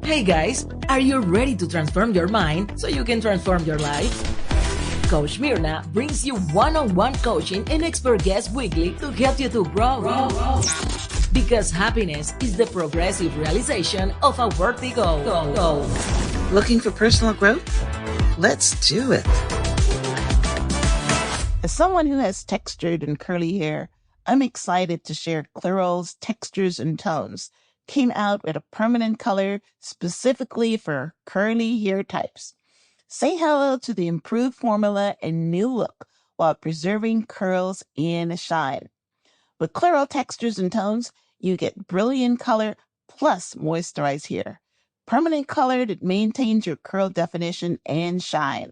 Hey guys, are you ready to transform your mind so you can transform your life? Coach Myrna brings you one-on-one coaching and expert guests weekly to help you to grow. Because happiness is the progressive realization of a worthy goal. Looking for personal growth? Let's do it. As someone who has textured and curly hair, I'm excited to share Clairol's Textures and Tones. Came out with a permanent color specifically for curly hair types. Say hello to the improved formula and new look while preserving curls and shine. With Clairol Textures and Tones, you get brilliant color plus moisturized hair. Permanent color that maintains your curl definition and shine.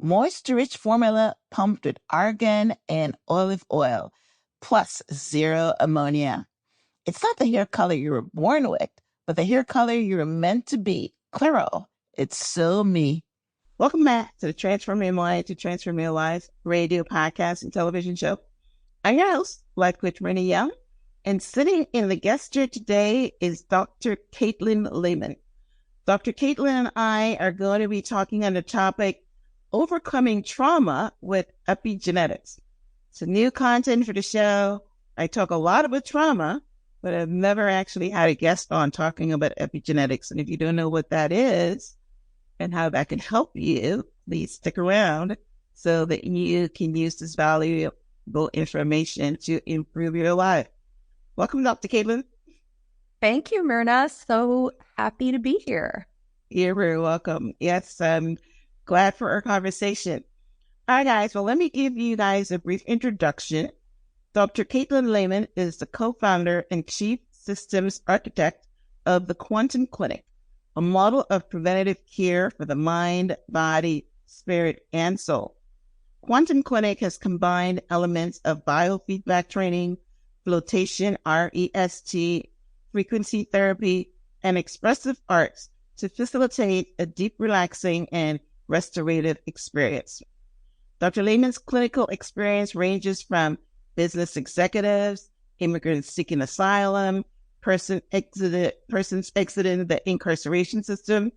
Moisture-rich formula pumped with argan and olive oil, plus zero ammonia. It's not the hair color you were born with, but the hair color you were meant to be. Clairol, it's so me. Welcome back to the Transform Your Mind to Transform Your Life radio, podcast, and television show. I'm your host, Life Coach Myrna Young, and sitting in the guest chair today is Doctor Katelyn Lehman. Dr. Katelyn and I are going to be talking on the topic, Overcoming Trauma with Epigenetics. It's a new content for the show. I talk a lot about trauma, but I've never actually had a guest on talking about epigenetics. And if you don't know what that is and how that can help you, please stick around so that you can use this valuable information to improve your life. Welcome, Dr. Katelyn. Thank you, Myrna. So happy to be here. You're very welcome. Yes, I'm glad for our conversation. All right, guys. Well, let me give you guys a brief introduction. Dr. Katelyn Lehman is the co-founder and chief systems architect of the Quantum Clinic, a model of preventative care for the mind, body, spirit, and soul. Quantum Clinic has combined elements of biofeedback training, flotation, REST, frequency therapy, and expressive arts to facilitate a deep, relaxing, and restorative experience. Dr. Lehman's clinical experience ranges from business executives, immigrants seeking asylum, persons exiting the incarceration system,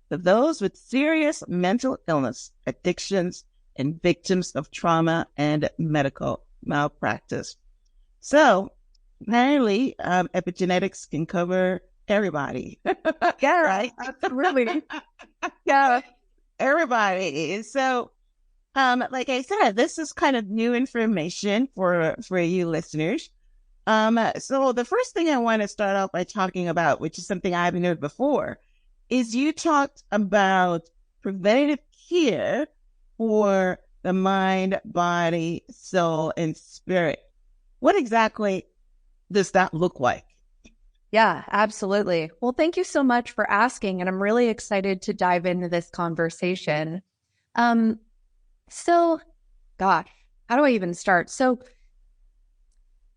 to those with serious mental illness, addictions, and victims of trauma and medical malpractice. So, apparently, epigenetics can cover everybody. Yeah, right? Absolutely. Yeah. Everybody. So, like I said, this is kind of new information for you listeners. So the first thing I want to start off by talking about, which is something I haven't heard before, is you talked about preventative care for the mind, body, soul, and spirit. What exactly does that look like? Yeah, absolutely. Well, thank you so much for asking. And I'm really excited to dive into this conversation. So, gosh, how do I even start? So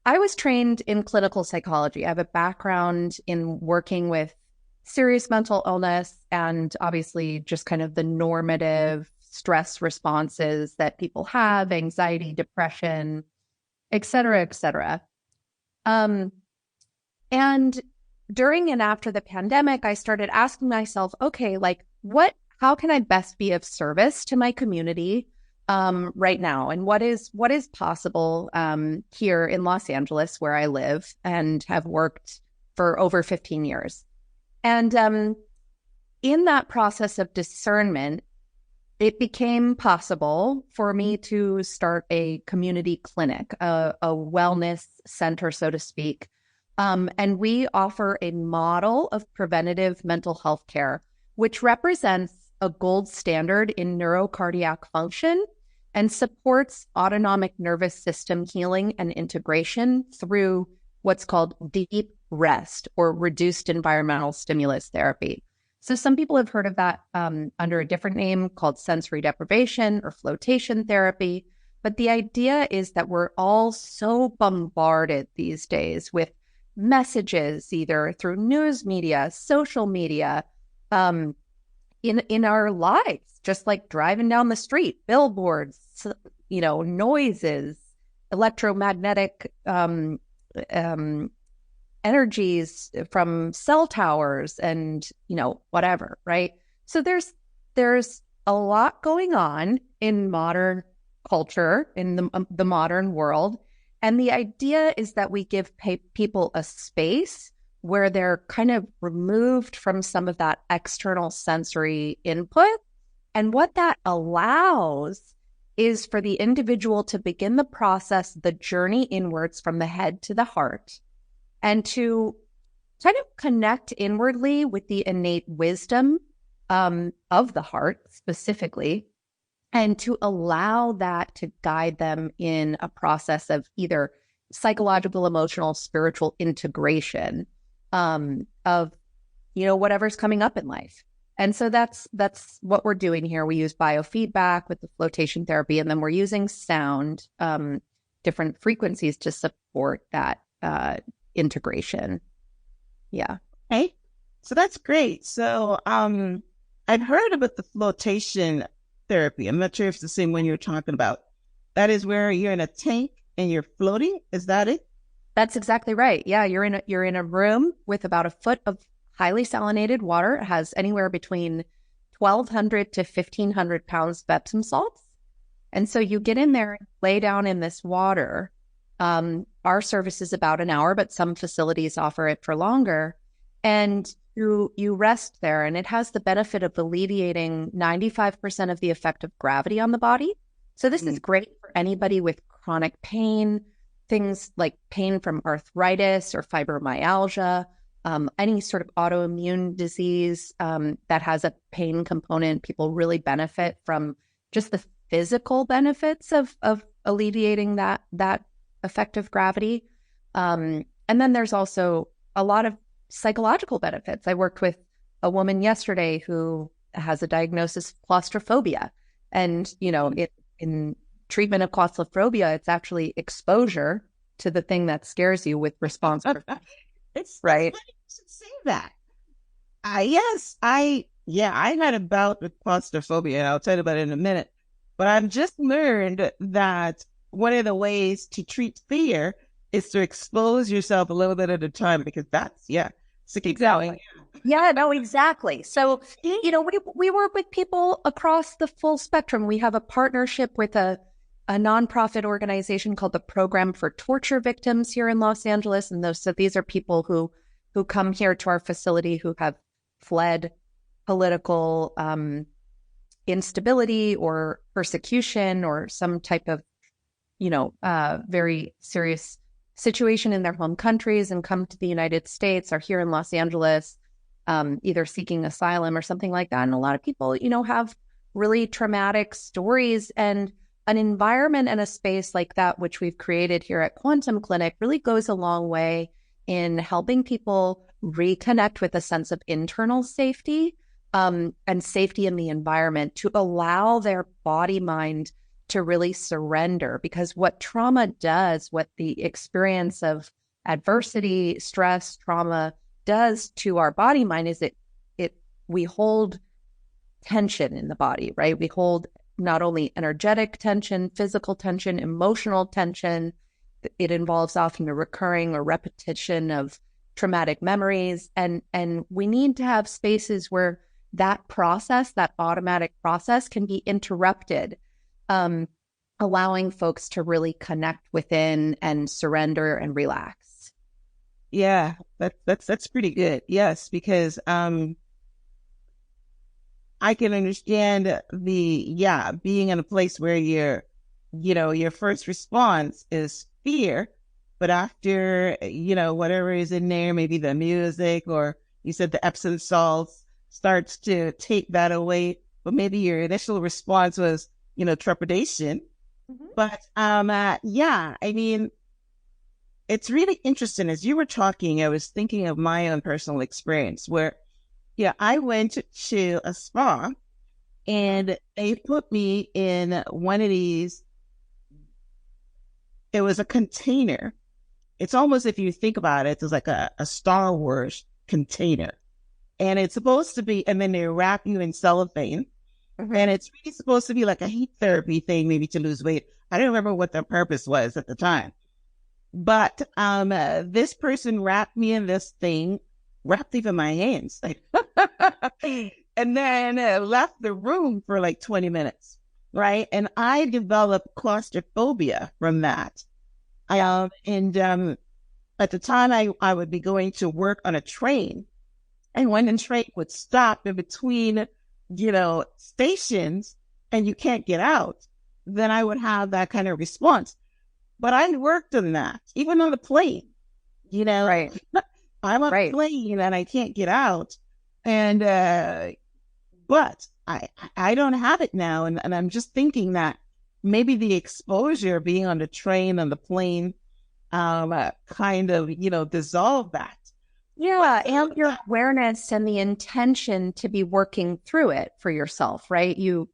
I was trained in clinical psychology. I have a background in working with serious mental illness and obviously just kind of the normative stress responses that people have, anxiety, depression, et cetera, et cetera. And during and after the pandemic, I started asking myself, okay, like how can I best be of service to my community right now? And what is possible here in Los Angeles, where I live and have worked for over 15 years. And in that process of discernment, it became possible for me to start a community clinic, a wellness center, so to speak. And we offer a model of preventative mental health care, which represents a gold standard in neurocardiac function and supports autonomic nervous system healing and integration through what's called deep rest or reduced environmental stimulus therapy. So some people have heard of that under a different name called sensory deprivation or flotation therapy. But the idea is that we're all so bombarded these days with messages, either through news media, social media, in our lives, just like driving down the street, billboards, noises, electromagnetic energies from cell towers and, whatever, right? So there's a lot going on in modern culture, in the modern world. And the idea is that we give people a space where they're kind of removed from some of that external sensory input. And what that allows is for the individual to begin the process, the journey inwards from the head to the heart, and to kind of connect inwardly with the innate wisdom of the heart specifically, and to allow that to guide them in a process of either psychological, emotional, spiritual integration of, whatever's coming up in life. And so that's what we're doing here. We use biofeedback with the flotation therapy, and then we're using sound, different frequencies to support that integration. Yeah. Okay. So that's great. So I've heard about the flotation therapy. I'm not sure if it's the same one you're talking about. That is where you're in a tank and you're floating. Is that it? That's exactly right. Yeah, you're in a room with about a foot of highly salinated water. It has anywhere between 1,200 to 1,500 pounds of Epsom salts. And so you get in there and lay down in this water. Our service is about an hour, but some facilities offer it for longer. And you rest there, and it has the benefit of alleviating 95% of the effect of gravity on the body. So this is great for anybody with chronic pain, things like pain from arthritis or fibromyalgia, any sort of autoimmune disease that has a pain component. People really benefit from just the physical benefits of alleviating that effect of gravity. And then there's also a lot of psychological benefits. I worked with a woman yesterday who has a diagnosis of claustrophobia. And, in treatment of claustrophobia, it's actually exposure to the thing that scares you with response. It's right. Funny you should say that. I had a bout with claustrophobia, and I'll tell you about it in a minute. But I've just learned that one of the ways to treat fear is to expose yourself a little bit at a time, because that's, exactly. Yeah, no, exactly. So, we work with people across the full spectrum. We have a partnership with a nonprofit organization called the Program for Torture Victims here in Los Angeles. And these are people who come here to our facility who have fled political instability or persecution or some type of, very serious situation in their home countries and come to the United States, are here in Los Angeles, either seeking asylum or something like that. And a lot of people, have really traumatic stories, and an environment and a space like that, which we've created here at Quantum Clinic, really goes a long way in helping people reconnect with a sense of internal safety and safety in the environment, to allow their body mind to really surrender. Because what trauma does, what the experience of adversity, stress, trauma does to our body mind is we hold tension in the body, right? We hold not only energetic tension, physical tension, emotional tension. It involves often a recurring or repetition of traumatic memories. And we need to have spaces where that process, that automatic process, can be interrupted, allowing folks to really connect within and surrender and relax. Yeah, that's pretty good. Yes, because I can understand being in a place where your first response is fear, but after, whatever is in there, maybe the music, or you said the Epsom salts, starts to take that away. But maybe your initial response was, trepidation. Mm-hmm. But, I mean, it's really interesting. As you were talking, I was thinking of my own personal experience where, I went to a spa and they put me in one of these. It was a container. It's almost, if you think about it, it's like a Star Wars container. And it's supposed to be, and then they wrap you in cellophane. Mm-hmm. And it's really supposed to be like a heat therapy thing, maybe to lose weight. I don't remember what the purpose was at the time. But this person wrapped me in this thing, wrapped even my hands, and then left the room for like 20 minutes, right? And I developed claustrophobia from that. And at the time, I would be going to work on a train, and when the train would stop in between, stations, and you can't get out, then I would have that kind of response. But I worked on that, even on the plane, Right. I'm on a plane and I can't get out. And, but I don't have it now. And I'm just thinking that maybe the exposure being on the train, on the plane, kind of, dissolve that. Yeah, and your awareness and the intention to be working through it for yourself, right? You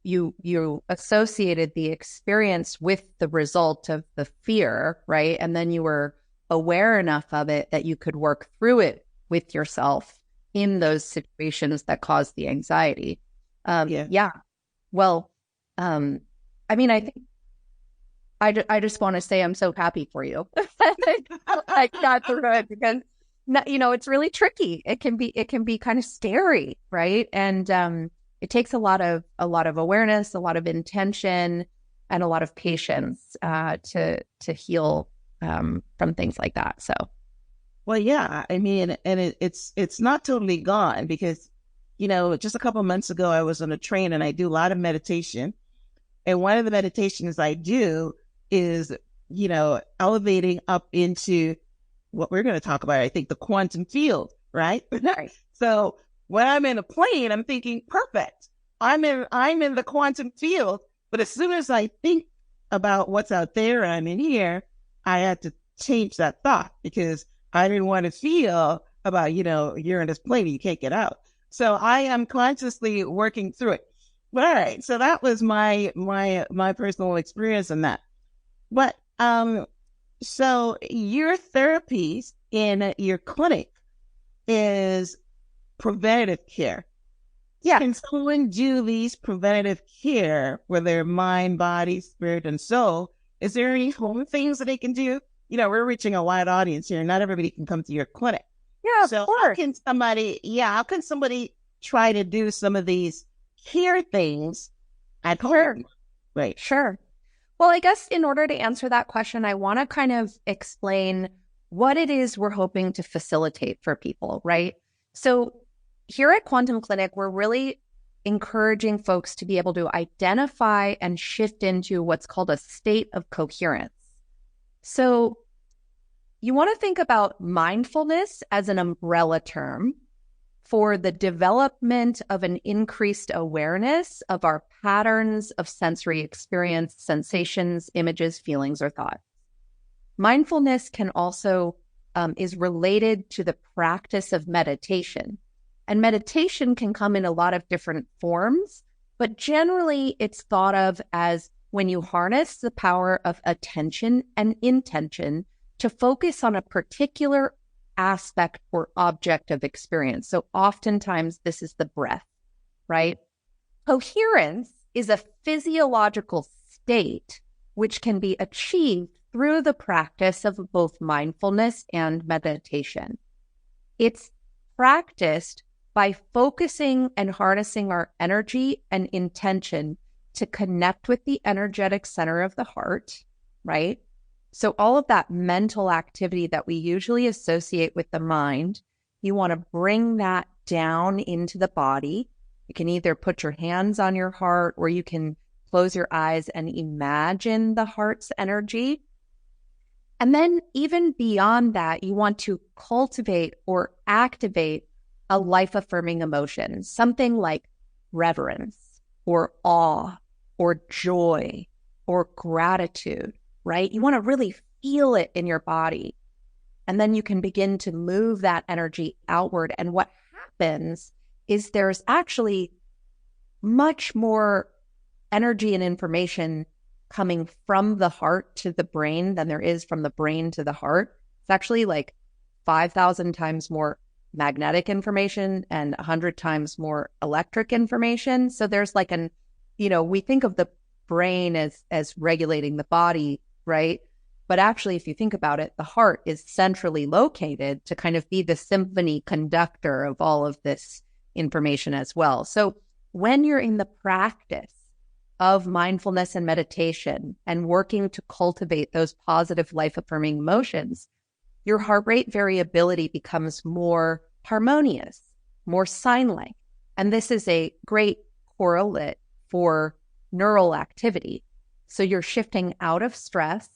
associated the experience with the result of the fear, right? And then you were aware enough of it that you could work through it with yourself in those situations that cause the anxiety. Yeah. Well, I mean, I think I just want to say I'm so happy for you. I got through it because it's really tricky. It can be kind of scary, right? And it takes a lot of awareness, a lot of intention, and a lot of patience to heal from things like that. So, well, yeah, I mean, and it's not totally gone because just a couple of months ago I was on a train and I do a lot of meditation, and one of the meditations I do is elevating up into what we're going to talk about, I think, the quantum field, right? Right. So when I'm in a plane, I'm thinking, perfect. I'm in the quantum field. But as soon as I think about what's out there and I'm in here, I had to change that thought because I didn't want to feel about, you're in this plane and you can't get out. So I am consciously working through it. But all right. So that was my personal experience in that. But, so your therapies in your clinic is preventative care. Yeah. Can someone do these preventative care for their mind, body, spirit, and soul? Is there any home things that they can do? We're reaching a wide audience here. Not everybody can come to your clinic. Yeah, so of course. How can somebody try to do some of these care things at home? Right. Sure. Well, I guess in order to answer that question, I want to kind of explain what it is we're hoping to facilitate for people, right? So here at Quantum Clinic, we're really encouraging folks to be able to identify and shift into what's called a state of coherence. So you want to think about mindfulness as an umbrella term for the development of an increased awareness of our patterns of sensory experience, sensations, images, feelings, or thoughts. Mindfulness can also is related to the practice of meditation. And meditation can come in a lot of different forms, but generally it's thought of as when you harness the power of attention and intention to focus on a particular aspect or object of experience. So oftentimes this is the breath, right? Coherence is a physiological state which can be achieved through the practice of both mindfulness and meditation. It's practiced by focusing and harnessing our energy and intention to connect with the energetic center of the heart, right? So all of that mental activity that we usually associate with the mind, you want to bring that down into the body. You can either put your hands on your heart or you can close your eyes and imagine the heart's energy. And then even beyond that, you want to cultivate or activate a life-affirming emotion, something like reverence or awe or joy or gratitude, right? You want to really feel it in your body. And then you can begin to move that energy outward. And what happens is there's actually much more energy and information coming from the heart to the brain than there is from the brain to the heart. It's actually like 5,000 times more magnetic information and 100 times more electric information. So there's like we think of the brain as regulating the body, right? But actually, if you think about it, the heart is centrally located to kind of be the symphony conductor of all of this information as well. So when you're in the practice of mindfulness and meditation and working to cultivate those positive life-affirming emotions, your heart rate variability becomes more harmonious, more sign-like. And this is a great correlate for neural activity. So you're shifting out of stress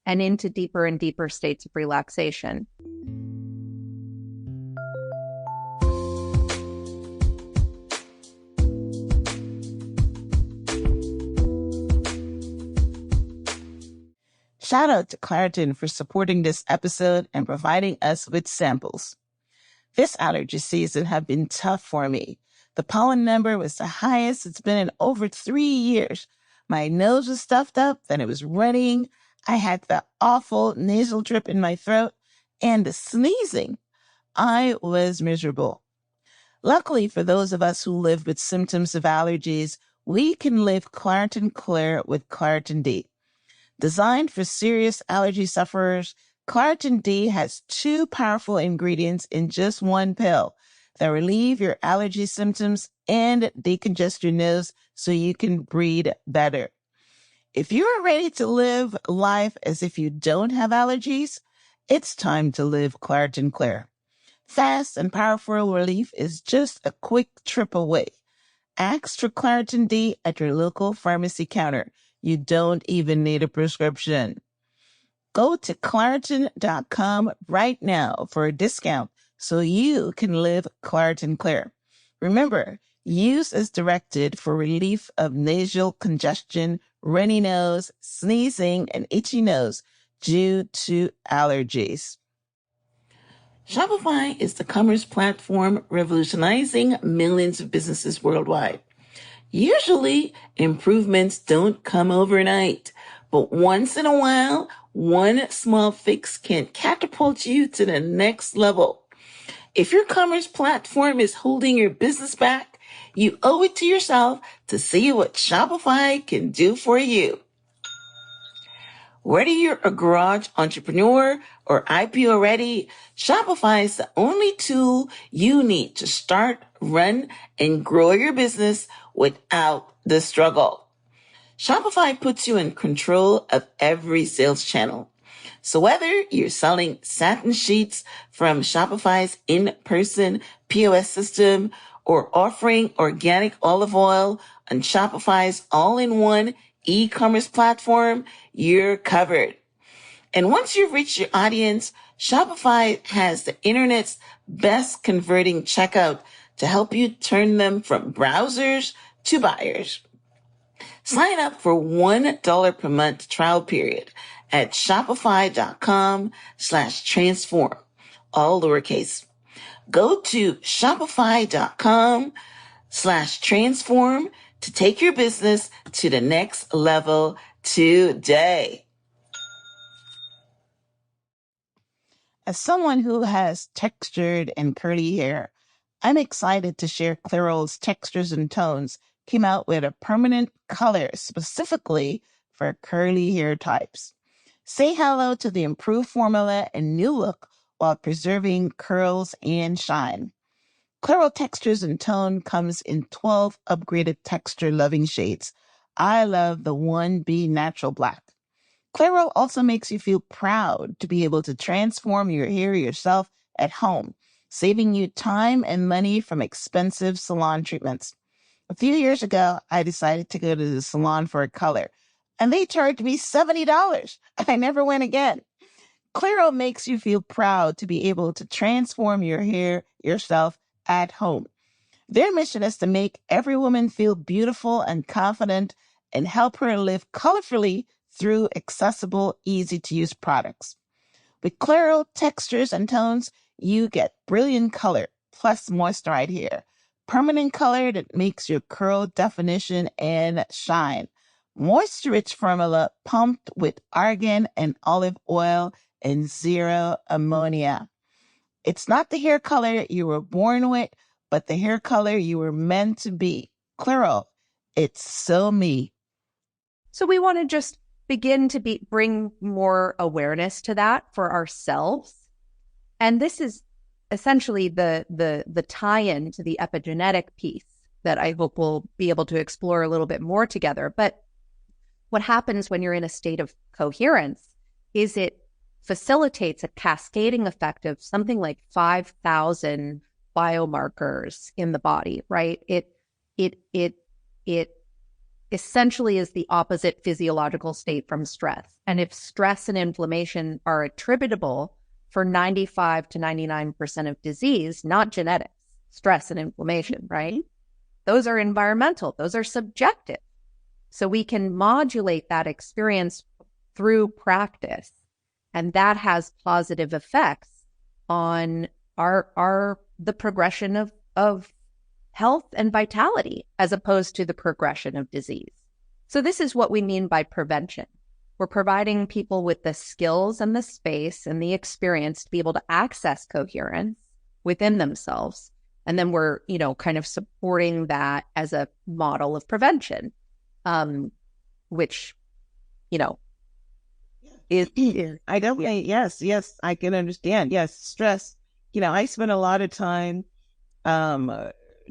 and into deeper and deeper states of relaxation. Shout out to Katelyn for supporting this episode and providing us with samples. This allergy season have been tough for me. The pollen number was the highest it's been in over 3 years. My nose was stuffed up, then it was running. I had the awful nasal drip in my throat and the sneezing. I was miserable. Luckily for those of us who live with symptoms of allergies, we can live Claritin Clear with Claritin D. Designed for serious allergy sufferers, Claritin D has 2 powerful ingredients in just one pill that relieve your allergy symptoms and decongest your nose so you can breathe better. If you're ready to live life as if you don't have allergies, it's time to live Claritin Clear. Fast and powerful relief is just a quick trip away. Ask for Claritin D at your local pharmacy counter. You don't even need a prescription. Go to Claritin.com right now for a discount so you can live Claritin Clear. Remember, use as directed for relief of nasal congestion, runny nose, sneezing, and itchy nose due to allergies. Shopify is the commerce platform revolutionizing millions of businesses worldwide. Usually, improvements don't come overnight, but once in a while, one small fix can catapult you to the next level. If your commerce platform is holding your business back, you owe it to yourself to see what Shopify can do for you. Whether you're a garage entrepreneur or IPO ready, Shopify is the only tool you need to start, run, and grow your business without the struggle. Shopify puts you in control of every sales channel. So whether you're selling satin sheets from Shopify's in-person POS system or offering organic olive oil on Shopify's all-in-one e-commerce platform, you're covered. And once you've reached your audience, Shopify has the internet's best converting checkout to help you turn them from browsers to buyers. Sign up for $1 per month trial period at shopify.com/transform, all lowercase. Go to shopify.com/transform to take your business to the next level today. As someone who has textured and curly hair, I'm excited to share Clairol's Textures and Tones came out with a permanent color specifically for curly hair types. Say hello to the improved formula and new look while preserving curls and shine. Clairol Textures and Tone comes in 12 upgraded texture-loving shades. I love the 1B Natural Black. Clairol also makes you feel proud to be able to transform your hair yourself at home, saving you time and money from expensive salon treatments. A few years ago, I decided to go to the salon for a color, and they charged me $70. I never went again. Clairol makes you feel proud to be able to transform your hair yourself at home. Their mission is to make every woman feel beautiful and confident and help her live colorfully through accessible, easy-to-use products. With Clairol Textures and Tones, you get brilliant color plus moisturized hair, permanent color that makes your curl definition and shine, moisture-rich formula pumped with argan and olive oil and zero ammonia. It's not the hair color you were born with, but the hair color you were meant to be. Clairol, it's so me. So we want to just begin to bring more awareness to that for ourselves. And this is essentially the tie-in to the epigenetic piece that I hope we'll be able to explore a little bit more together. But what happens when you're in a state of coherence is it facilitates a cascading effect of something like 5,000 biomarkers in the body, right? It essentially is the opposite physiological state from stress. And if stress and inflammation are attributable for 95 to 99% of disease, not genetics, stress and inflammation, right? Those are environmental, those are subjective. So we can modulate that experience through practice. And that has positive effects on the progression of health and vitality as opposed to the progression of disease. So this is what we mean by prevention. We're providing people with the skills and the space and the experience to be able to access coherence within themselves. And then we're, kind of supporting that as a model of prevention, which, I definitely, yes, I can understand. Yes, stress. I spend a lot of time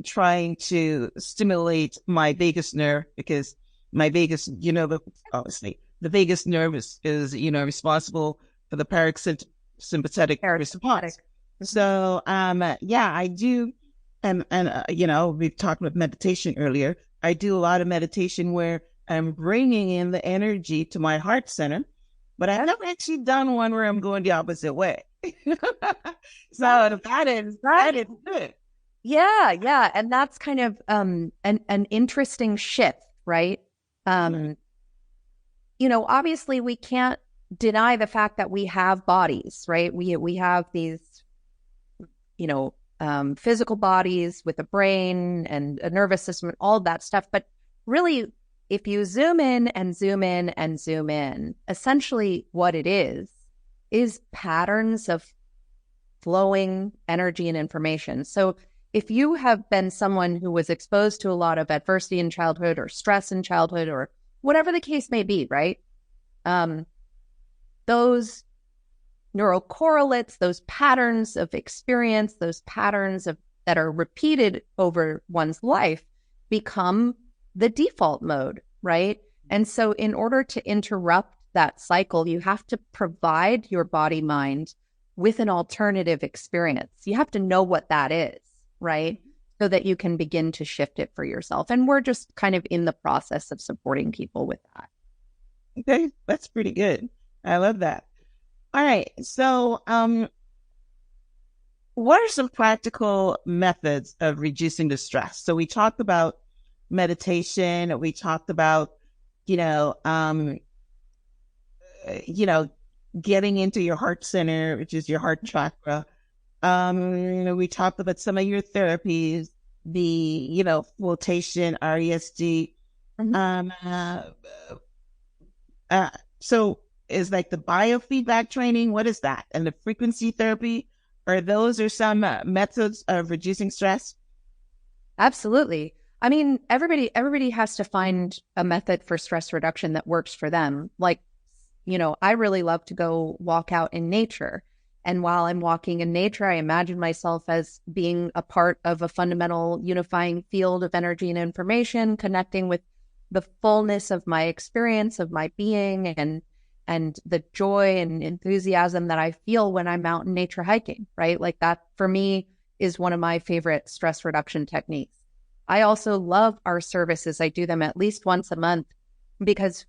trying to stimulate my vagus nerve because my vagus, obviously the vagus nerve is responsible for the parasympathetic response. So, I do. And we've talked about meditation earlier. I do a lot of meditation where I'm bringing in the energy to my heart center, but I've never actually done one where I'm going the opposite way. So that is good. Yeah. And that's kind of an interesting shift, right? Obviously we can't deny the fact that we have bodies, right? We have these, physical bodies with a brain and a nervous system and all that stuff. But really, if you zoom in and zoom in and zoom in, essentially what it is patterns of flowing energy and information. So if you have been someone who was exposed to a lot of adversity in childhood or stress in childhood or whatever the case may be, right? Those neurocorrelates, those patterns of experience, those patterns that are repeated over one's life become the default mode, right? And so in order to interrupt that cycle, you have to provide your body mind with an alternative experience. You have to know what that is, right? So that you can begin to shift it for yourself. And we're just kind of in the process of supporting people with that. Okay, that's pretty good. I love that. All right. So, what are some practical methods of reducing the stress? So we talked about meditation. We talked about, getting into your heart center, which is your heart chakra. We talked about some of your therapies, the, flotation, RESD. So is like the biofeedback training. What is that? And the frequency therapy, those are some methods of reducing stress? Absolutely. I mean, everybody has to find a method for stress reduction that works for them. Like, I really love to go walk out in nature. And while I'm walking in nature, I imagine myself as being a part of a fundamental unifying field of energy and information, connecting with the fullness of my experience, of my being, and the joy and enthusiasm that I feel when I'm out in nature hiking, right? Like that, for me, is one of my favorite stress reduction techniques. I also love our services. I do them at least once a month because,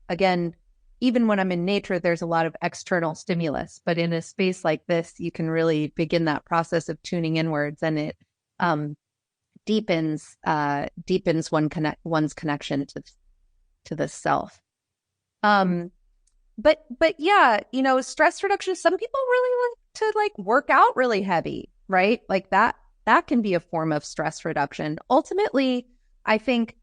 again, even when I'm in nature, there's a lot of external stimulus. But in a space like this, you can really begin that process of tuning inwards, and it deepens one's connection to the self. But yeah, stress reduction. Some people really like to work out really heavy, right? Like that can be a form of stress reduction. Ultimately, I think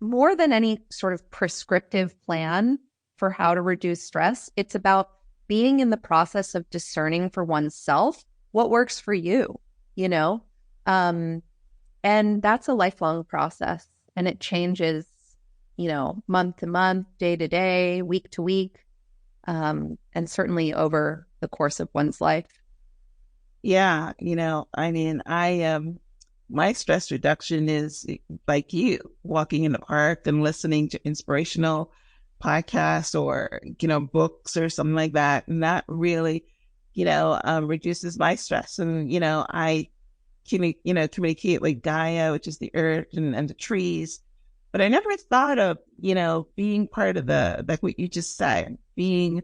more than any sort of prescriptive plan for how to reduce stress, it's about being in the process of discerning for oneself what works for you, and that's a lifelong process, and it changes month to month, day to day, week to week, and certainly over the course of one's life. Yeah, my stress reduction is like you, walking in the park and listening to inspirational podcasts or, books or something like that. And that really, reduces my stress. And, I communicate with Gaia, which is the earth and the trees. But I never thought of, being part of like what you just said, being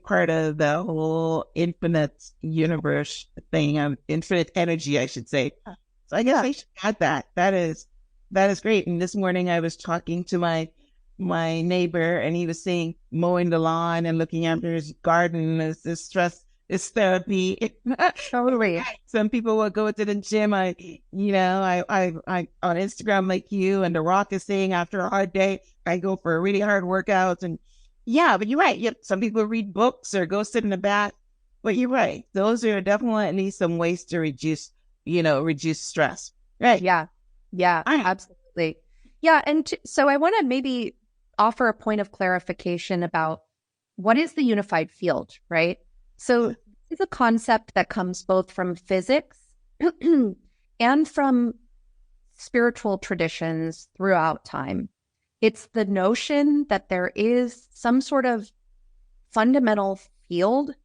part of the whole infinite universe thing, infinite energy, I should say. So I guess I should add that. That is great. And this morning I was talking to my neighbor, and he was saying mowing the lawn and looking after his garden is stress, is therapy. Totally. Some people will go to the gym. I on Instagram like you, and The Rock is saying after a hard day, I go for a really hard workout. And yeah, but you're right. Yep. Some people read books or go sit in the bath. But you're right. Those are definitely some ways to reduce stress. Right. Yeah. Yeah, absolutely. Yeah. And so I want to maybe offer a point of clarification about what is the unified field, right? So this is a concept that comes both from physics and from spiritual traditions throughout time. It's the notion that there is some sort of fundamental field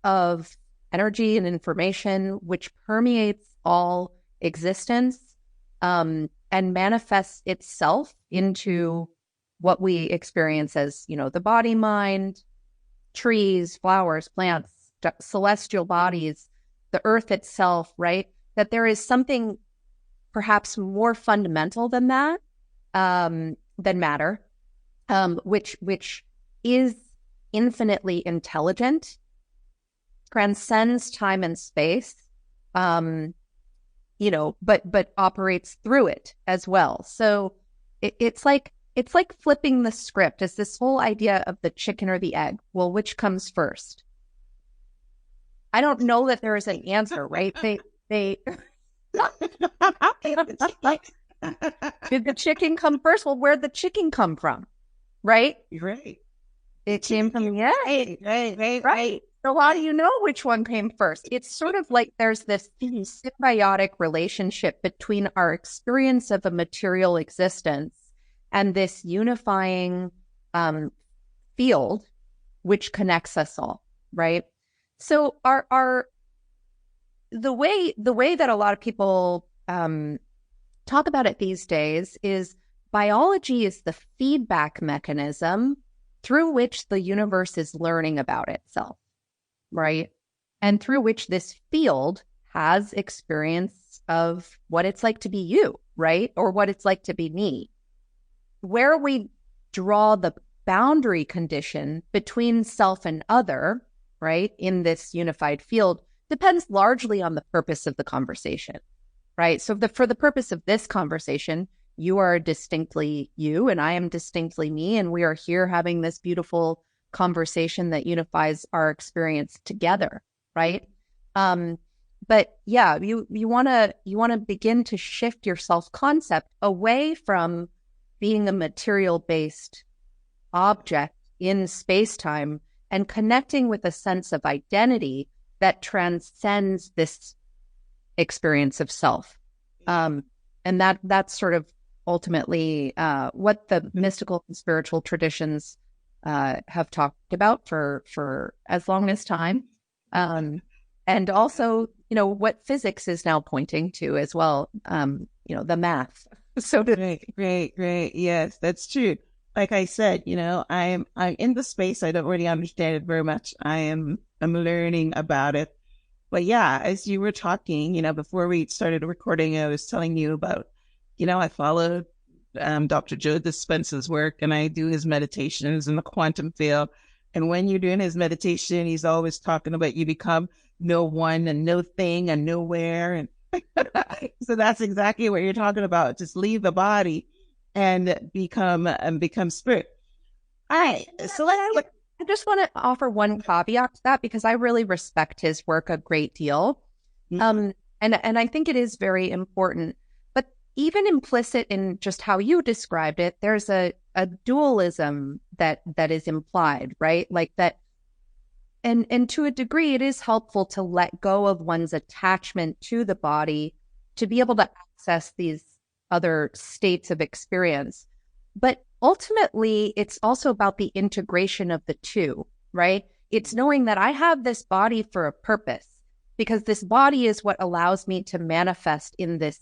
of energy and information which permeates all existence and manifests itself into what we experience as, the body, mind, trees, flowers, plants, celestial bodies, the earth itself, right? That there is something perhaps more fundamental than that, than matter, which is infinitely intelligent, transcends time and space, but operates through it as well. So it's like flipping the script. It's this whole idea of the chicken or the egg. Well, which comes first? I don't know that there is an answer, right? They did the chicken come first? Well, where'd the chicken come from? Right? Right. It came from the egg. Right. So how do you know which one came first? It's sort of like there's this symbiotic relationship between our experience of a material existence and this unifying field which connects us all, right? So the way that a lot of people talk about it these days is biology is the feedback mechanism through which the universe is learning about itself, right? And through which this field has experience of what it's like to be you, right? Or what it's like to be me. Where we draw the boundary condition between self and other, right, in this unified field depends largely on the purpose of the conversation, right? So for the purpose of this conversation, you are distinctly you and I am distinctly me, and we are here having this beautiful conversation that unifies our experience together, right? But yeah, you want to begin to shift your self-concept away from being a material-based object in space-time and connecting with a sense of identity that transcends this experience of self. And that's sort of ultimately what the mystical and spiritual traditions have talked about for as long as time. And also, what physics is now pointing to as well, the math. So Great. Yes, that's true. Like I said, I'm in the space. I don't really understand it very much. I'm learning about it. But yeah, as you were talking, before we started recording, I was telling you about, I followed Dr. Joe Dispenza's work, and I do his meditations in the quantum field. And when you're doing his meditation, he's always talking about you become no one and no thing and nowhere. And so that's exactly what you're talking about. Just leave the body and become spirit. All right. So I just want to offer one caveat to that because I really respect his work a great deal. Mm-hmm. And I think it is very important. But even implicit in just how you described it, there's a a dualism that is implied, right? Like that. And to a degree, it is helpful to let go of one's attachment to the body to be able to access these other states of experience. But ultimately, it's also about the integration of the two, right? It's knowing that I have this body for a purpose, because this body is what allows me to manifest in this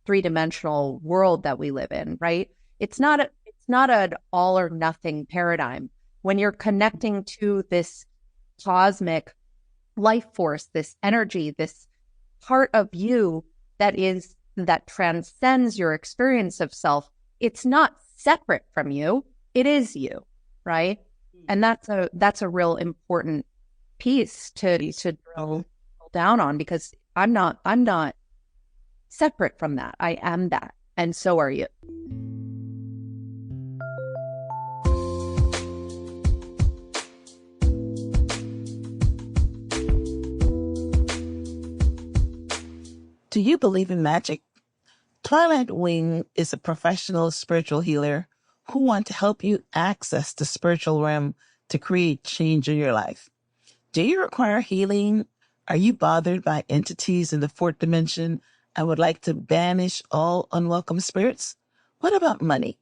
three-dimensional world that we live in, right? It's not an all or nothing paradigm. When you're connecting to this cosmic life force, this energy, this part of you that transcends your experience of self, it's not separate from you. It is you, right? And that's a real important piece to drill down on, because I'm not separate from that. I am that, and so are you. Do you believe in magic? Twilight Wing is a professional spiritual healer who wants to help you access the spiritual realm to create change in your life. Do you require healing? Are you bothered by entities in the fourth dimension and would like to banish all unwelcome spirits? What about money?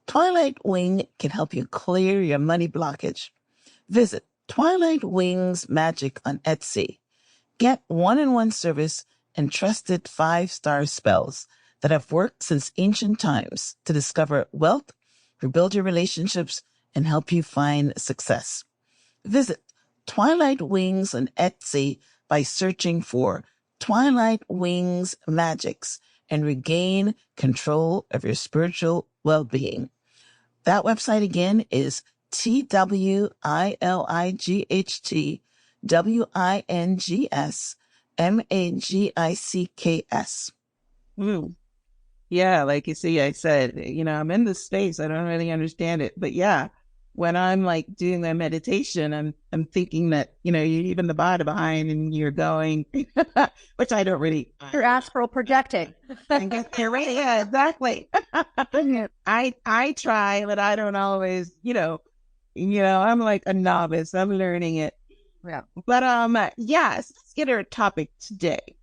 Twilight Wing can help you clear your money blockage. Visit Twilight Wing's Magic on Etsy. Get one-on-one service and trusted 5-star spells that have worked since ancient times to discover wealth, rebuild your relationships, and help you find success. Visit Twilight Wings on Etsy by searching for Twilight Wings Magics and regain control of your spiritual well-being. That website again is TWILIGHTWINGS MAGICS. Yeah, like you see, I said, I'm in this space. I don't really understand it. But yeah, when I'm like doing the meditation, I'm thinking that, you're leaving the body behind and you're going, which I don't really. You're astral projecting. And get there, right? Yeah, exactly. I try, but I don't always, I'm like a novice. I'm learning it. Yeah. But yes, let's get our topic today.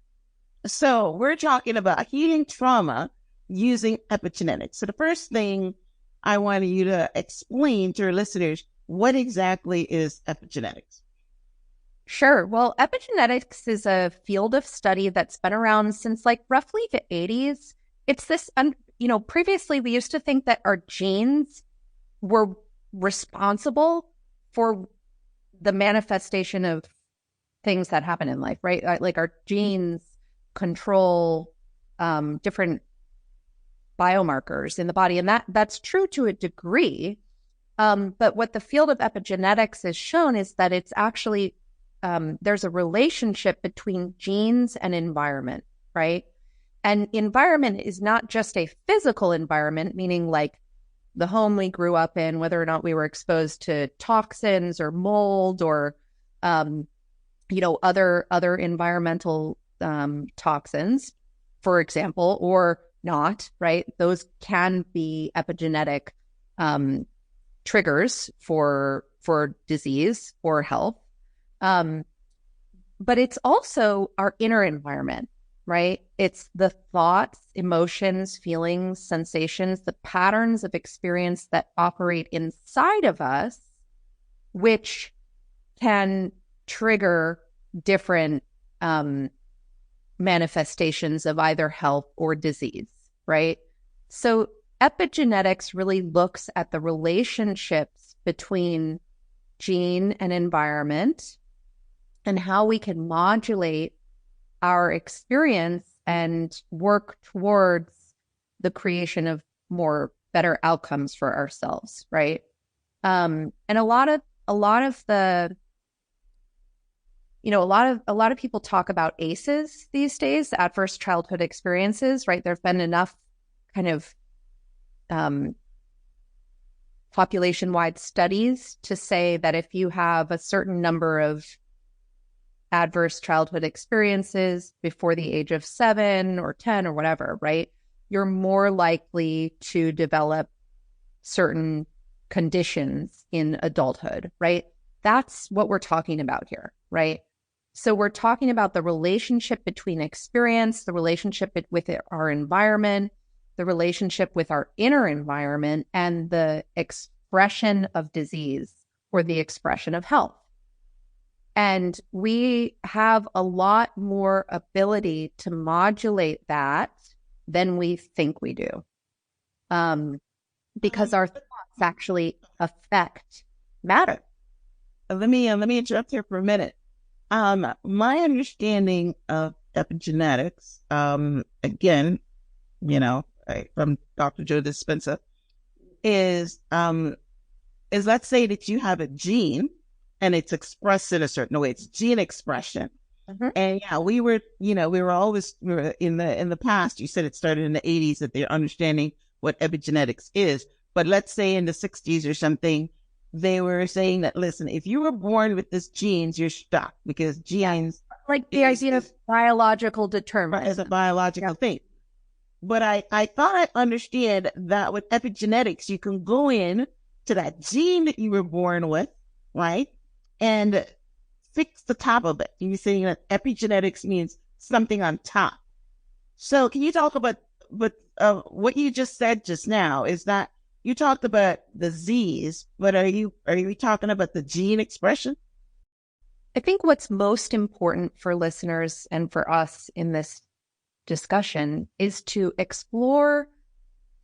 So we're talking about healing trauma using epigenetics. So the first thing I want you to explain to our listeners, what exactly is epigenetics? Sure. Well, epigenetics is a field of study that's been around since like roughly the 80s. It's this, previously we used to think that our genes were responsible for the manifestation of things that happen in life, right? Like our genes control different biomarkers in the body. And that's true to a degree. But what the field of epigenetics has shown is that it's actually, there's a relationship between genes and environment, right? And environment is not just a physical environment, meaning like the home we grew up in, whether or not we were exposed to toxins or mold or, other environmental toxins, for example, or not, right? Those can be epigenetic triggers for disease or health. But it's also our inner environment, right? It's the thoughts, emotions, feelings, sensations, the patterns of experience that operate inside of us, which can trigger different manifestations of either health or disease, right? So epigenetics really looks at the relationships between gene and environment and how we can modulate our experience and work towards the creation of better outcomes for ourselves, right? And a lot of people talk about ACEs these days, adverse childhood experiences, right? There've been enough kind of population-wide studies to say that if you have a certain number of adverse childhood experiences before the age of 7 or 10 or whatever, right, you're more likely to develop certain conditions in adulthood, right? That's what we're talking about here, right? So we're talking about the relationship between experience, the relationship with our environment, the relationship with our inner environment, and the expression of disease or the expression of health. And we have a lot more ability to modulate that than we think we do. Because our thoughts actually affect matter. Let me interrupt here for a minute. My understanding of epigenetics, again, from Dr. Joe Dispenza, is let's say that you have a gene and it's expressed in a certain way. It's gene expression. Mm-hmm. And yeah, we were in the past, you said it started in the 80s that they're understanding what epigenetics is. But let's say in the 60s or something, they were saying that, listen, if you were born with this genes, you're stuck because genes. Like the idea of biological determinant. As a biological thing. But I thought I understood that with epigenetics, you can go in to that gene that you were born with, right? And fix the top of it. You're saying that epigenetics means something on top. So can you talk about what you just said just now? Is that you talked about the Z's, but are you talking about the gene expression? I think what's most important for listeners and for us in this discussion is to explore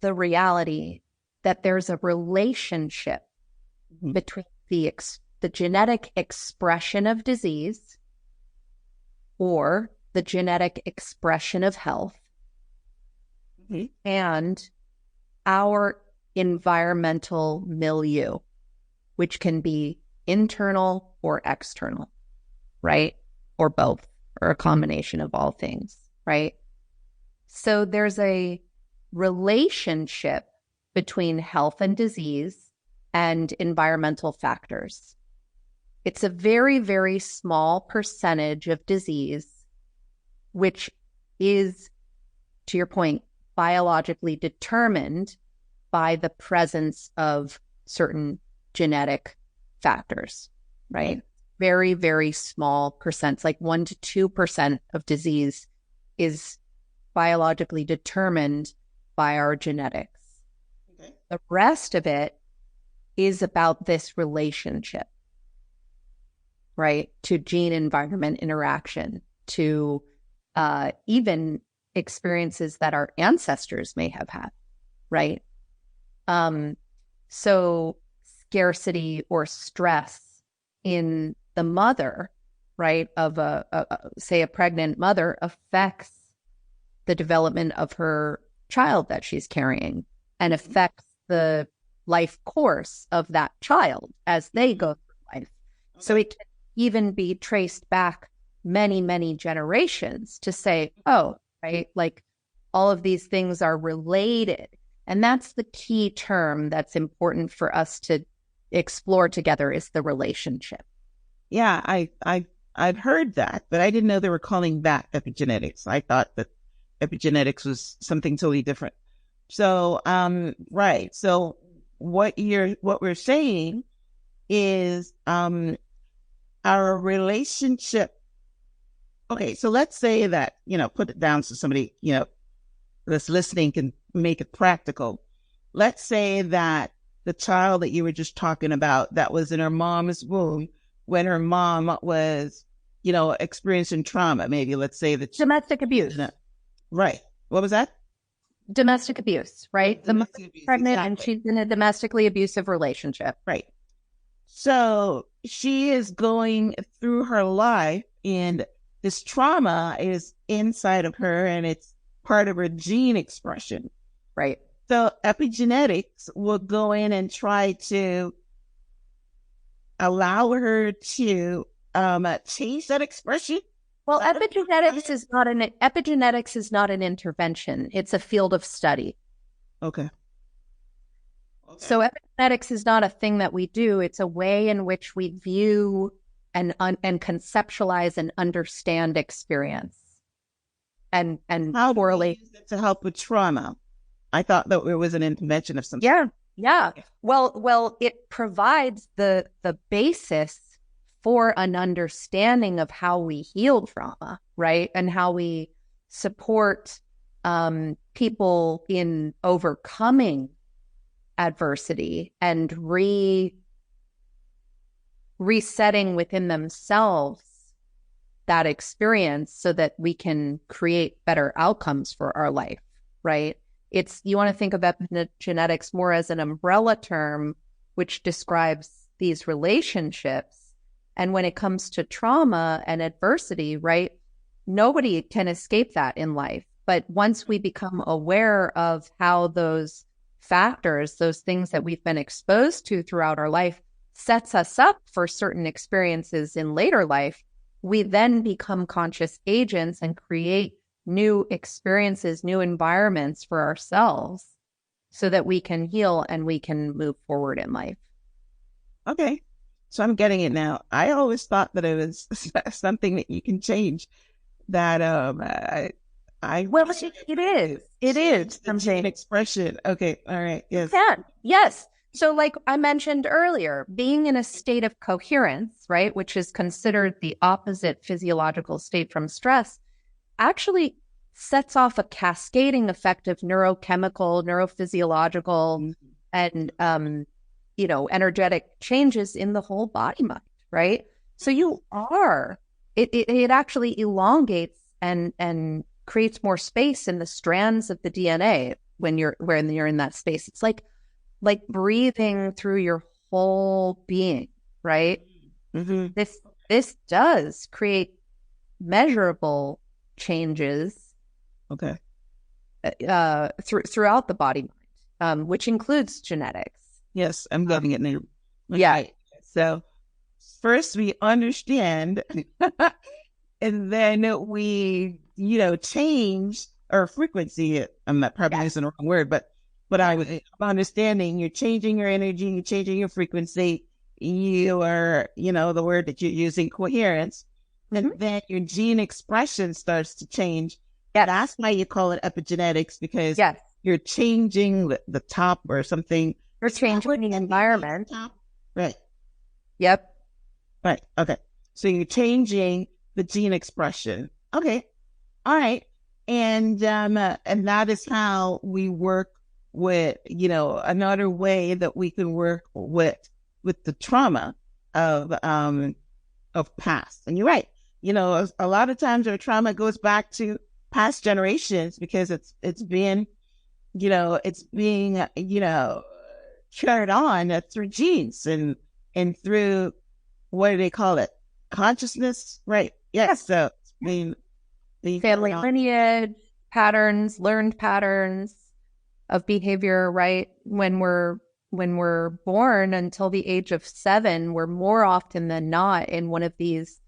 the reality that there's a relationship mm-hmm. between the genetic expression of disease or the genetic expression of health mm-hmm. and our environmental milieu, which can be internal or external, right? Or both, or a combination of all things, right? So there's a relationship between health and disease and environmental factors. It's a very, very small percentage of disease, which is, to your point, biologically determined by the presence of certain genetic factors, right? Very, very small percents, like 1 to 2% of disease is biologically determined by our genetics. Okay. The rest of it is about this relationship, right? To gene-environment interaction, to even experiences that our ancestors may have had, right? So scarcity or stress in the mother, right, of say a pregnant mother affects the development of her child that she's carrying and affects the life course of that child as they go through life. Okay. So it can even be traced back many, many generations to say, oh, right, like all of these things are related. And that's the key term that's important for us to explore together is the relationship. Yeah, I've heard that, but I didn't know they were calling that epigenetics. I thought that epigenetics was something totally different. So, right. So what we're saying is, our relationship. Okay. So let's say that, put it down so somebody, that's listening can make it practical. Let's say that the child that you were just talking about that was in her mom's womb when her mom was, experiencing trauma, maybe let's say that domestic abuse. Right. What was that? Domestic abuse, right? The mother's pregnant exactly. And she's in a domestically abusive relationship. Right. So she is going through her life and this trauma is inside of her and it's part of her gene expression. Right. So epigenetics will go in and try to allow her to change that expression. Well, epigenetics is not an intervention. It's a field of study. Okay. So epigenetics is not a thing that we do. It's a way in which we view and conceptualize and understand experience. And how correlate do we use it to help with trauma? I thought that it was an intervention of some sort. Yeah. Well, it provides the basis for an understanding of how we heal trauma, right? And how we support people in overcoming adversity and resetting within themselves that experience so that we can create better outcomes for our life, right? You want to think of epigenetics more as an umbrella term, which describes these relationships. And when it comes to trauma and adversity, right, nobody can escape that in life. But once we become aware of how those factors, those things that we've been exposed to throughout our life, sets us up for certain experiences in later life, we then become conscious agents and create new experiences, new environments for ourselves so that we can heal and we can move forward in life. Okay. So I'm getting it now. I always thought that it was something that you can change. That well, it is. It is something expression. Okay. All right. Yes. You can. Yes. So like I mentioned earlier, being in a state of coherence, right, which is considered the opposite physiological state from stress, actually sets off a cascading effect of neurochemical, neurophysiological, and energetic changes in the whole body mind, right? So it actually elongates and creates more space in the strands of the DNA when you're in that space. It's like breathing through your whole being, right? Mm-hmm. This does create measurable changes. Okay. Throughout the body mind, which includes genetics. Yes, I'm getting it now. Yeah. So first we understand, and then we, change our frequency. I'm not probably using the wrong word, but I'm understanding you're changing your energy, you're changing your frequency. You are, the word that you're using, coherence. Mm-hmm. And then your gene expression starts to change. Yes. That's why you call it epigenetics, because yes. you're changing the top or something. You're changing the environment. Right. Yep. Right. Okay. So you're changing the gene expression. Okay. All right. And that is how we work with, another way that we can work with the trauma of past. And you're right. A lot of times our trauma goes back to past generations because it's being carried on through genes and through, what do they call it? Consciousness, right? Yes. So the family lineage patterns, learned patterns of behavior, right? When we're born until the age of 7, we're more often than not in one of these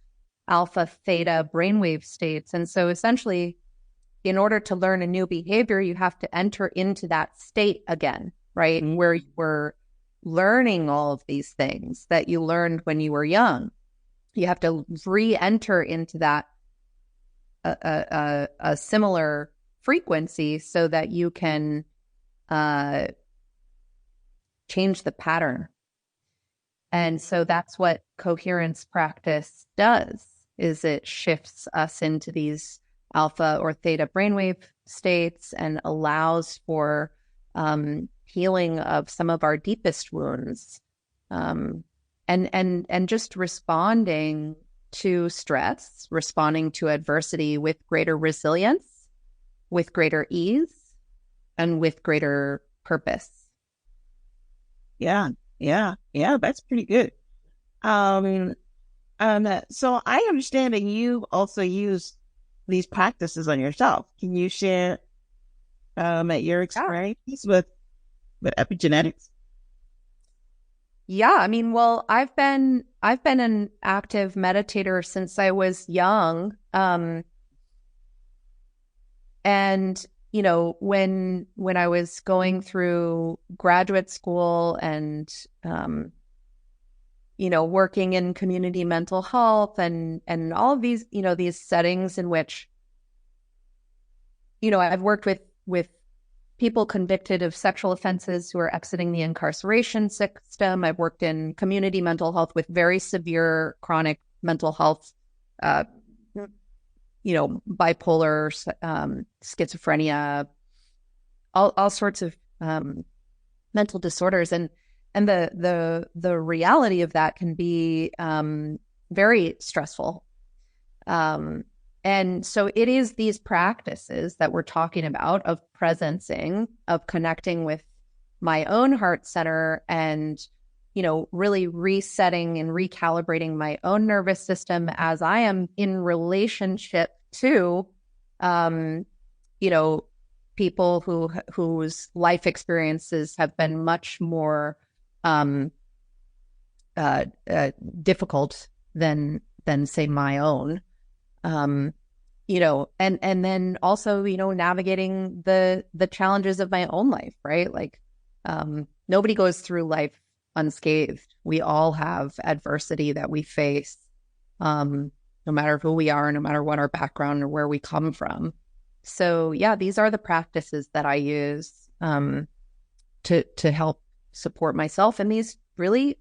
alpha theta brainwave states. And so essentially, in order to learn a new behavior, you have to enter into that state again, right? Mm-hmm. Where you were learning all of these things that you learned when you were young. You have to re-enter into that a similar frequency so that you can change the pattern. And so that's what coherence practice does, is it shifts us into these alpha or theta brainwave states and allows for healing of some of our deepest wounds, and just responding to stress, responding to adversity with greater resilience, with greater ease, and with greater purpose. Yeah, that's pretty good. So I understand that you also use these practices on yourself. Can you share your experience with epigenetics? Yeah, I mean, well, I've been an active meditator since I was young. And when I was going through graduate school and working in community mental health and all of these, these settings in which, I've worked with people convicted of sexual offenses who are exiting the incarceration system. I've worked in community mental health with very severe chronic mental health, bipolar, schizophrenia, all sorts of mental disorders, and the reality of that can be very stressful. And so it is these practices that we're talking about of presencing, of connecting with my own heart center, and really resetting and recalibrating my own nervous system as I am in relationship to people whose life experiences have been much more difficult than say my own. And then also, navigating the challenges of my own life, right? Like, nobody goes through life unscathed. We all have adversity that we face, no matter who we are, no matter what our background or where we come from. So yeah, these are the practices that I use to help support myself in these really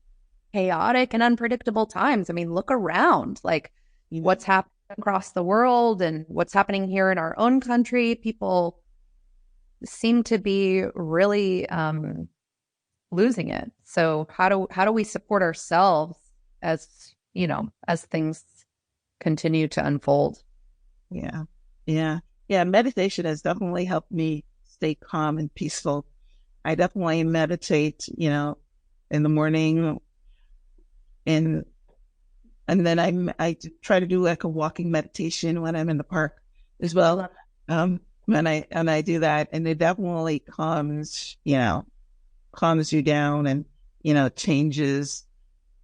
chaotic and unpredictable times. I mean, look around, like what's happening across the world and what's happening here in our own country. People seem to be really losing it. So how do we support ourselves as things continue to unfold? Yeah. Meditation has definitely helped me stay calm and peaceful. I definitely meditate, in the morning, and then I try to do like a walking meditation when I'm in the park as well. When I do that, and it definitely calms you down, and changes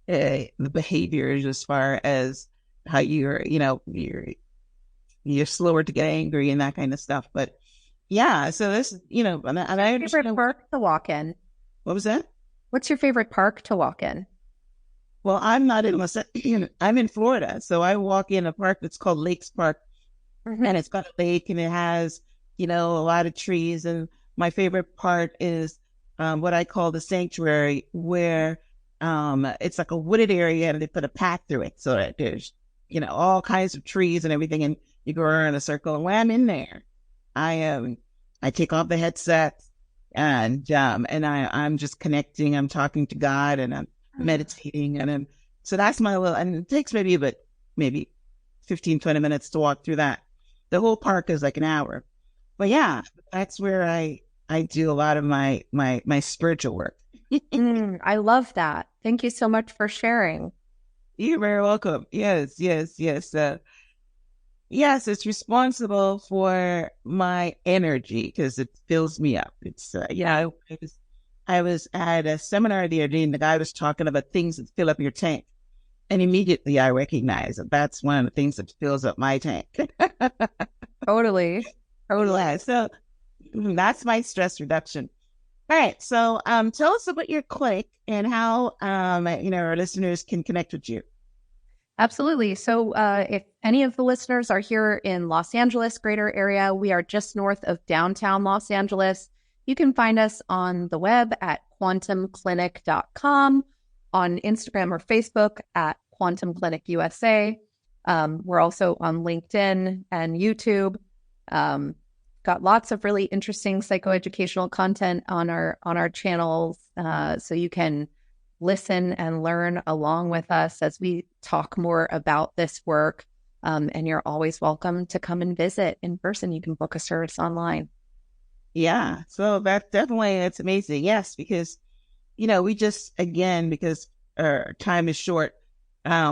the behaviors as far as how you're slower to get angry and that kind of stuff. But yeah, so this, and I understand. Favorite park to walk in? What was that? What's your favorite park to walk in? Well, I'm not in I'm in Florida, so I walk in a park that's called Lakes Park, and it's got a lake, and it has, a lot of trees. And my favorite part is what I call the sanctuary, where it's like a wooded area, and they put a path through it, so that there's, all kinds of trees and everything, and you go around in a circle. And when I'm in there, I take off the headset, and I'm just connecting. I'm talking to God, and I'm meditating, and so that's my little. And it takes maybe 15, 20 minutes to walk through that. The whole park is like an hour, but yeah, that's where I do a lot of my spiritual work. I love that. Thank you so much for sharing. You're very welcome. Yes. Yes, it's responsible for my energy because it fills me up. It's I was at a seminar the other day, and the guy was talking about things that fill up your tank, and immediately I recognize that that's one of the things that fills up my tank. Totally. So that's my stress reduction. All right. So tell us about your clinic and how our listeners can connect with you. Absolutely. So if any of the listeners are here in Los Angeles, greater area, we are just north of downtown Los Angeles. You can find us on the web at quantumclinic.com, on Instagram or Facebook at Quantum Clinic USA. We're also on LinkedIn and YouTube. Got lots of really interesting psychoeducational content on our channels, so you can listen and learn along with us as we talk more about this work. And you're always welcome to come and visit in person. You can book a service online. Yeah, so that definitely, it's amazing. Yes, because, we just, again, because our time is short,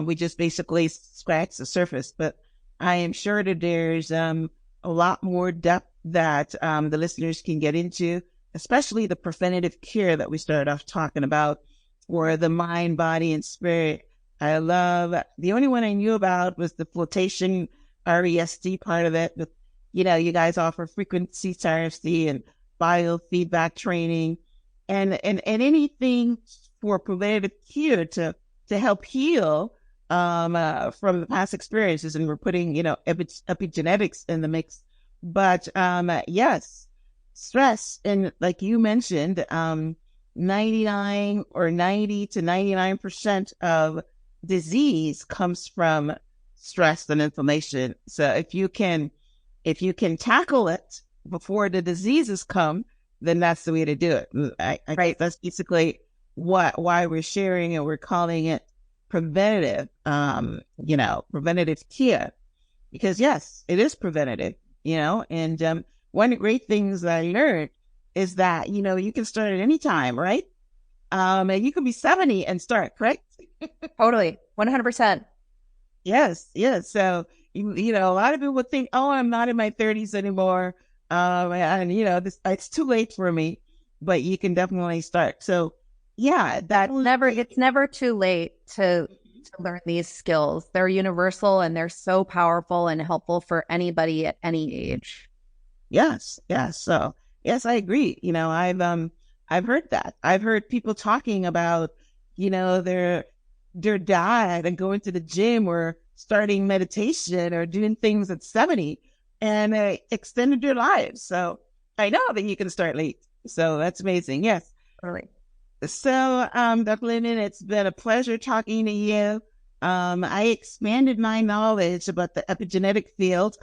we just basically scratch the surface. But I am sure that there's a lot more depth that the listeners can get into, especially the preventative care that we started off talking about, or the mind, body, and spirit. I love, the only one I knew about was the flotation REST part of it. But, you guys offer frequency therapy and biofeedback training and anything for preventative care to help heal from the past experiences. And we're putting, epigenetics in the mix. But yes, stress, and like you mentioned, 99 or 90 to 99% of disease comes from stress and inflammation. So if you can tackle it before the diseases come, then that's the way to do it. I Right. That's basically why we're sharing, and we're calling it preventative, preventative care, because yes, it is preventative, and one of the great things that I learned is that, you can start at any time, right? And you can be 70 and start, correct? Totally. 100%. Yes, yes. So, a lot of people would think, oh, I'm not in my 30s anymore. And it's too late for me, but you can definitely start. So yeah, It's never too late to learn these skills. They're universal and they're so powerful and helpful for anybody at any age. yes, yes. So yes, I agree. I've heard that. I've heard people talking about, their diet and going to the gym or starting meditation or doing things at 70 and extended their lives. So I know that you can start late. So that's amazing. Yes. Totally. So, Dr. Lehman, it's been a pleasure talking to you. I expanded my knowledge about the epigenetic field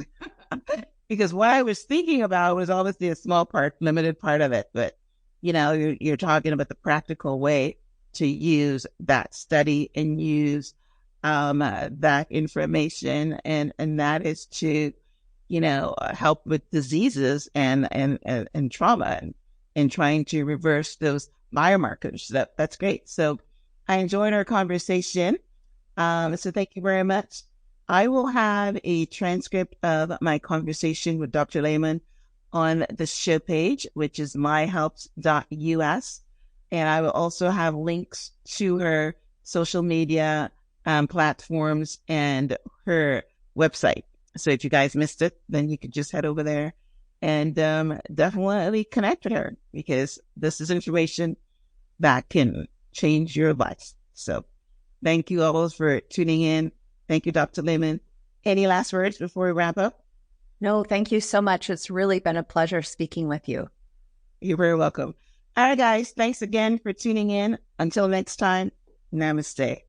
because what I was thinking about was obviously a small part, limited part of it. But, you're talking about the practical way to use that study and use that information. And that is to, help with diseases and trauma and trying to reverse those biomarkers. That's great. So I enjoyed our conversation. So thank you very much. I will have a transcript of my conversation with Dr. Lehman on the show page, which is myhelps.us. And I will also have links to her social media platforms and her website. So if you guys missed it, then you could just head over there and definitely connect with her, because this is information that can change your life. So thank you all for tuning in. Thank you, Dr. Lehman. Any last words before we wrap up? No, thank you so much. It's really been a pleasure speaking with you. You're very welcome. All right, guys. Thanks again for tuning in. Until next time, namaste.